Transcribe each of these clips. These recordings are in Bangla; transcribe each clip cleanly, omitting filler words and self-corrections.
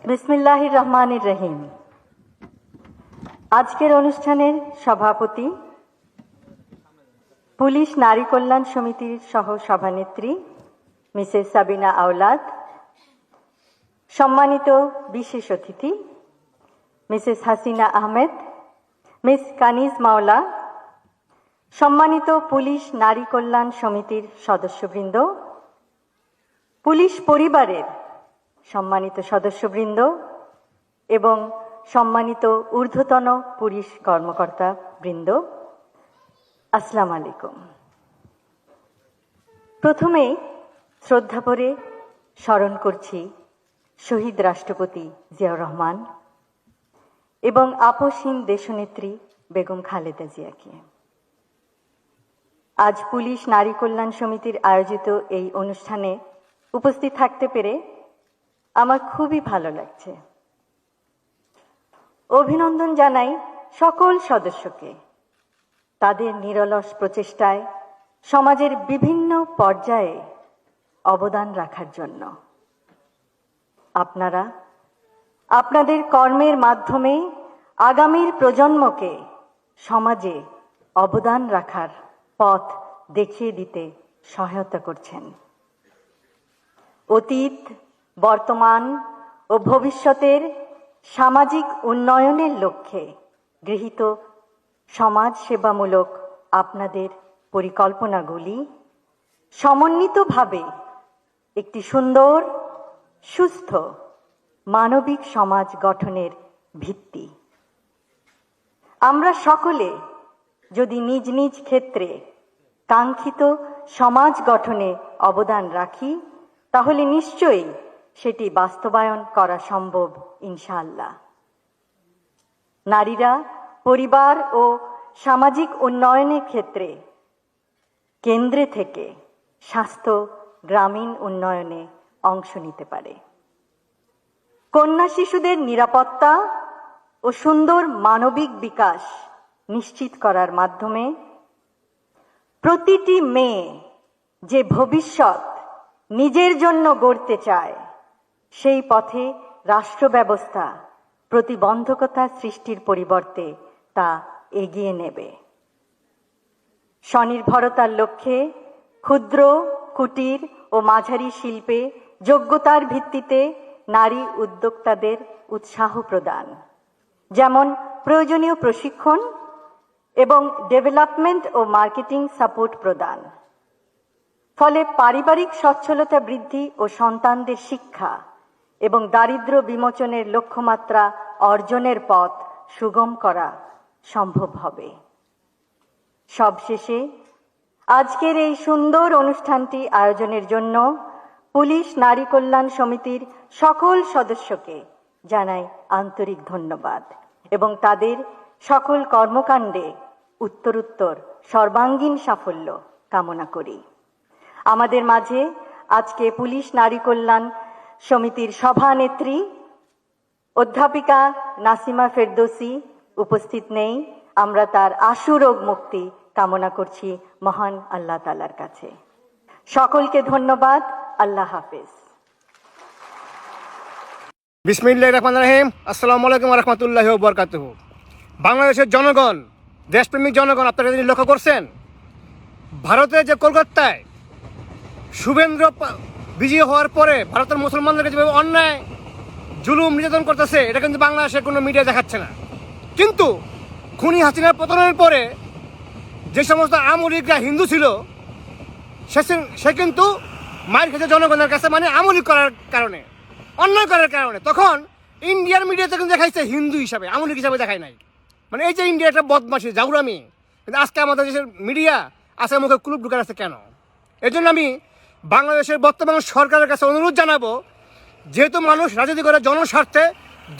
বিসমিল্লাহির রহমানির রহিম। আজকের অনুষ্ঠানের সভাপতি, পুলিশ নারী কল্যাণ সমিতির সহ সভানেত্রী মিসেস সাবিনা আওলাদ, সম্মানিত বিশেষ অতিথি মিসেস হাসিনা আহমেদ, মিস কানিজ মাওলা, সম্মানিত পুলিশ নারী কল্যাণ সমিতির সদস্যবৃন্দ, পুলিশ পরিবারের সম্মানিত সদস্যবৃন্দ এবং সম্মানিত ঊর্ধ্বতন পুলিশ কর্মকর্তা বৃন্দ, আসসালামু আলাইকুম। প্রথমেই শ্রদ্ধা ভরে স্মরণ করছি শহীদ রাষ্ট্রপতি জিয়াউর রহমান এবং আপসহীন দেশনেত্রী বেগম খালেদা জিয়াকে। আজ পুলিশ নারী কল্যাণ সমিতির আয়োজিত এই অনুষ্ঠানে উপস্থিত থাকতে পেরে আমার খুবই ভালো লাগছে। অভিনন্দন জানাই সকল সদস্যকে তাদের নিরলস প্রচেষ্টায় সমাজের বিভিন্ন পর্যায়ে অবদান রাখার জন্য। আপনারা আপনাদের কর্মের মাধ্যমে আগামীর প্রজন্মকে সমাজে অবদান রাখার পথ দেখিয়ে দিতে সহায়তা করছেন। অতীত, বর্তমান ও ভবিষ্যতের সামাজিক উন্নয়নের লক্ষ্যে গৃহীত সমাজ সেবামূলক আপনাদের পরিকল্পনাগুলি সমন্বিতভাবে একটি সুন্দর, সুস্থ, মানবিক সমাজ গঠনের ভিত্তি। আমরা সকলে যদি নিজ নিজ ক্ষেত্রে কাঙ্ক্ষিত সমাজ গঠনে অবদান রাখি, তাহলে নিশ্চয়ই সেটি বাস্তবায়ন করা সম্ভব ইনশাআল্লাহ। নারীরা পরিবার ও সামাজিক উন্নয়নের ক্ষেত্রে কেন্দ্রে থেকে স্বাস্থ্য, গ্রামীণ উন্নয়নে অংশ নিতে পারে। কন্যা শিশুদের নিরাপত্তা ও সুন্দর মানবিক বিকাশ নিশ্চিত করার মাধ্যমে প্রতিটি মেয়ে যে ভবিষ্যৎ নিজের জন্য গড়তে চায়, সেই পথে রাষ্ট্র ব্যবস্থা প্রতিবন্ধকতা সৃষ্টির পরিবর্তে তা এগিয়ে নেবে। স্বনির্ভরতার লক্ষ্যে ক্ষুদ্র, কুটির ও মাঝারি শিল্পে যোগ্যতার ভিত্তিতে নারী উদ্যোক্তাদের উৎসাহ প্রদান, যেমন প্রয়োজনীয় প্রশিক্ষণ এবং ডেভেলপমেন্ট ও মার্কেটিং সাপোর্ট প্রদান। ফলে পারিবারিক সচ্ছলতা বৃদ্ধি ও সন্তানদের শিক্ষা এবং দারিদ্র্য বিমোচনের লক্ষ্যমাত্রা অর্জনের পথ সুগম করা সম্ভব হবে। সবশেষে আজকের এই সুন্দর অনুষ্ঠানটি আয়োজনের জন্য পুলিশ নারী কল্যাণ সমিতির সকল সদস্যকে জানাই আন্তরিক ধন্যবাদ এবং তাদের সকল কর্মকাণ্ডে উত্তরোত্তর সর্বাঙ্গীন সাফল্য কামনা করি। আমাদের মাঝে আজকে পুলিশ নারী কল্যাণ সমিতির সভানেত্রী অধ্যাপিকা নাসিমা ফেরদৌসী উপস্থিত নেই। আমরা তার আশু রোগ মুক্তি কামনা করছি মহান আল্লাহ তাআলার কাছে। সকলকে ধন্যবাদ। আল্লাহ হাফেজ। বিসমিল্লাহির রহমানির রহিম। আসসালামু আলাইকুম ওয়া রাহমাতুল্লাহি ওয়া বারাকাতুহু। বাংলাদেশের জনগণ, দেশপ্রেমিক জনগণ, আপনারা যদি লক্ষ্য করছেন, ভারতের যে কলকাতায় শুভেন্দ্র বিজয়ী হওয়ার পরে ভারতের মুসলমানদেরকে যেভাবে অন্যায় জুলুম নির্যাতন করতেছে, এটা কিন্তু বাংলাদেশের কোনো মিডিয়া দেখাচ্ছে না। কিন্তু খুনি হাসিনার পতনের পরে যে সমস্ত আমলিকরা হিন্দু ছিল, সে কিন্তু মায়ের কাছে জনগণের কাছে, মানে আমলিক করার কারণে, অন্যায় করার কারণে। তখন ইন্ডিয়ার মিডিয়াতে কিন্তু দেখাইছে হিন্দু হিসাবে, আমলিক হিসাবে দেখায় নাই। মানে এই যে ইন্ডিয়া একটা বদমাশি, জাউরামি। কিন্তু আজকে আমাদের দেশের মিডিয়া আছে মুখে কুলুপ ঢুকার আছে কেন? এই জন্য আমি বাংলাদেশের বর্তমান সরকারের কাছে অনুরোধ জানাবো, যেহেতু মানুষ রাজনীতি করে জনস্বার্থে,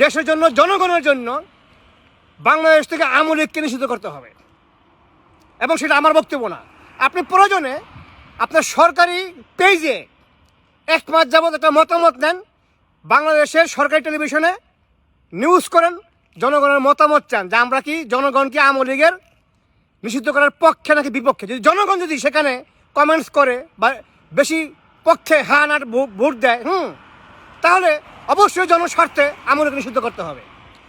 দেশের জন্য, জনগণের জন্য, বাংলাদেশ থেকে আমলিককে নিষিদ্ধ করতে হবে। এবং সেটা আমার বক্তব্য না। আপনি প্রয়োজনে আপনার সরকারি পেজে 1 মাস যাবত একটা মতামত নেন, বাংলাদেশের সরকারি টেলিভিশনে নিউজ করেন, জনগণের মতামত চান যে আমরা কি জনগণকে আওয়ামী লীগের নিষিদ্ধ করার পক্ষে নাকি বিপক্ষে। যদি জনগণ যদি সেখানে কমেন্টস করে বা বেশি পক্ষে হা না ভোট দেয়, তাহলে অবশ্যই জনস্বার্থে আওয়ামী লীগকে নিষিদ্ধ করতে হবে।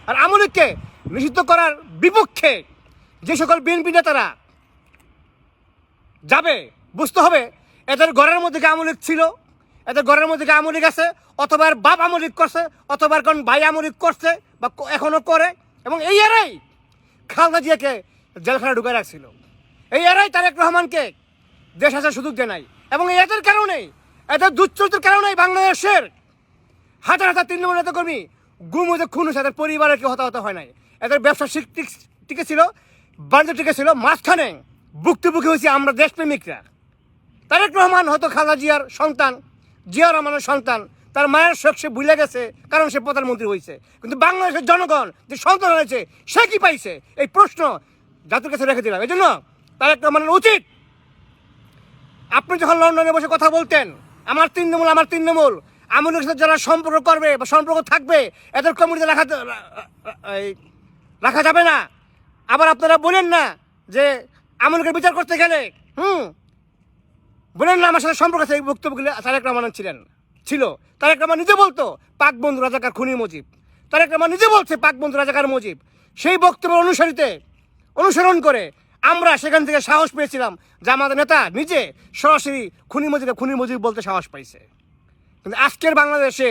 আর আওয়ামী লীগকে নিষিদ্ধ করার বিপক্ষে যে সকল বিএনপি নেতারা যাবে, বুঝতে হবে এদের ঘরের মধ্যে কি আওয়ামী লীগ ছিল, এদের ঘরের মধ্যে কি আওয়ামী লীগ আছে, অথবা এর বাপ আওয়ামী লীগ করছে, অথবা কোন ভাই আওয়ামী লীগ করছে বা এখনো করে, এবং এই এরাই খালেদা জিয়াকে জেলখানায় ঢুকে রাখছিল, এই এরাই তারেক রহমানকে দেশ আসার সুযোগ দেয় নাই। এবং এদের কারণেই, এদের দুশ্চরিত্রের কারণেই বাংলাদেশের হাজার হাজার তৃণমূল নেতা কর্মী গুম হতে খুন হয়েছে, এদের পরিবারের কেউ হতাহত হয় নাই। এদের ব্যবসা টিকে ছিল, বাণিজ্য টিকে ছিল, মাঝখানে ভুক্তভোগী হয়েছি আমরা দেশপ্রেমিকরা। তারেক রহমান হয়তো খালেদা জিয়ার সন্তান, জিয়া রহমানের সন্তান, তার মায়ের শোক সে ভুলে গেছে, কারণ সে প্রধানমন্ত্রী হয়েছে। কিন্তু বাংলাদেশের জনগণ যে সন্তান হয়েছে সে কি পাইছে, এই প্রশ্ন জাতির কাছে রেখে দিলাম। এই জন্য তারেক রহমানের উচিত, আপনি যখন লন্ডনে বসে কথা বলতেন আমার তৃণমূল, আমার তৃণমূল, আওয়ামী লীগের সাথে যারা সম্পর্ক করবে বা সম্পর্ক থাকবে এদের কমিটিতে রাখা যাবে না। আবার আপনারা বলেন না যে আওয়ামী লীগের বিচার করতে গেলে বলেন না আমার সাথে সম্পর্ক আছে। এই বক্তব্যগুলো তারেক রহমান ছিল। তারেক রহমান নিজে বলতো পাক বন্ধু রাজাকার খুনি মুজিব, তারেক রহমান নিজে বলছে পাক বন্ধু রাজাকার মুজিব। সেই বক্তব্য অনুসরণ করে আমরা সেখান থেকে সাহস পেয়েছিলাম যে আমাদের নেতা নিজে সরাসরি খুনি মুজিব বলতে সাহস পাইছে। কিন্তু আজকের বাংলাদেশে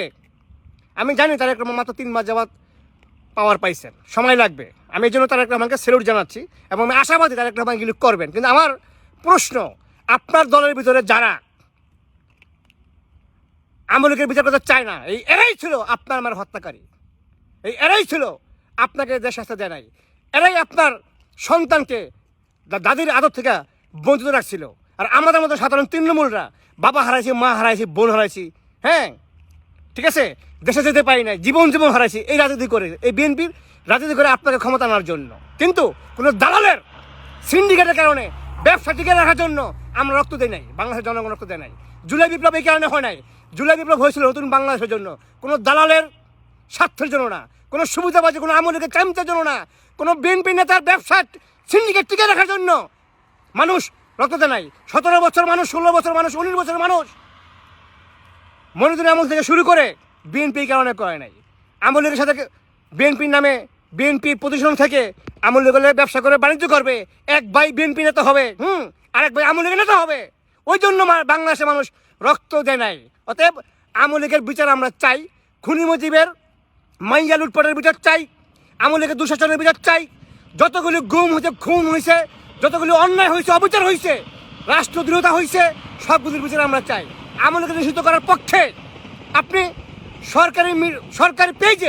আমি জানি তারেক রহমান মাত্র 3 মাস যাবৎ পাওয়ার পাইছেন, সময় লাগবে। আমি এই জন্য তারেক রহমানকে স্যালুট জানাচ্ছি এবং আমি আশাবাদী তারেক রহমান এগুলি করবেন। কিন্তু আমার প্রশ্ন, আপনার দলের ভিতরে যারা আওয়ামী লীগের বিচার করতে চায় না, এই এরাই ছিল আপনার আমার হত্যাকারী, এই এরাই ছিল আপনাকে দেশ শাস্তি দেয় নাই, এরাই আপনার সন্তানকে দাদির আদর থেকে বঞ্চিত রাখছিল। আর আমাদের মতো সাধারণ তৃণমূলরা বাবা হারাইছি, মা হারাইছি, বোন হারাইছি, হ্যাঁ ঠিক আছে, দেশে যেতে পারি নাই, জীবন হারাইছি এই রাজনীতি করে, এই বিএনপির রাজনীতি করে আপনাকে ক্ষমতা আনার জন্য। কিন্তু কোনো দালালের সিন্ডিকেটের কারণে ব্যবসা টিকে রাখার জন্য আমরা রক্ত দেই নাই, বাংলাদেশের জনগণ রক্ত দেয় নাই। জুলাই বিপ্লব এই কারণে হয় নাই, জুলাই বিপ্লব হয়েছিল নতুন বাংলাদেশের জন্য, কোনো দালালের স্বার্থের জন্য না, কোনো সুবিধাবাদী, কোনো আওয়ামী লীগের চামচার জন্য না, কোনো বিএনপি নেতার ব্যবসা সিন্ডিকেট টিকে রাখার জন্য মানুষ রক্ত দেয় নাই। 17 বছর মানুষ, 16 বছর মানুষ, 19 বছর মানুষ মনিদুর আমল থেকে শুরু করে বিএনপি কারণে করে নাই। আওয়ামী লীগের সাথে বিএনপির নামে, বিএনপির প্রতিষ্ঠান থেকে আওয়ামী লীগের ব্যবসা করে বাণিজ্য করবে, এক ভাই বিএনপি নেতা হবে, আরেক ভাই আওয়ামী লীগের নেতা হবে। ওই জন্য বাংলাদেশের মানুষ রক্ত দেয় নাই। অতএব আওয়ামী লীগের বিচার আমরা চাই, খুনি মুজিবের মাইয়া লুটপাটের বিচার চাই, আওয়ামী লীগের দুঃশাসনের বিচার চাই, যতগুলি গুম হয়েছে, খুন হয়েছে, যতগুলি অন্যায় হয়েছে, অবিচার হয়েছে, রাষ্ট্রদ্রোহিতা হয়েছে, সবগুলির বিচার আমরা চাই। আওয়ামী লীগকে নিষিদ্ধ করার পক্ষে আপনি সরকারি পেজে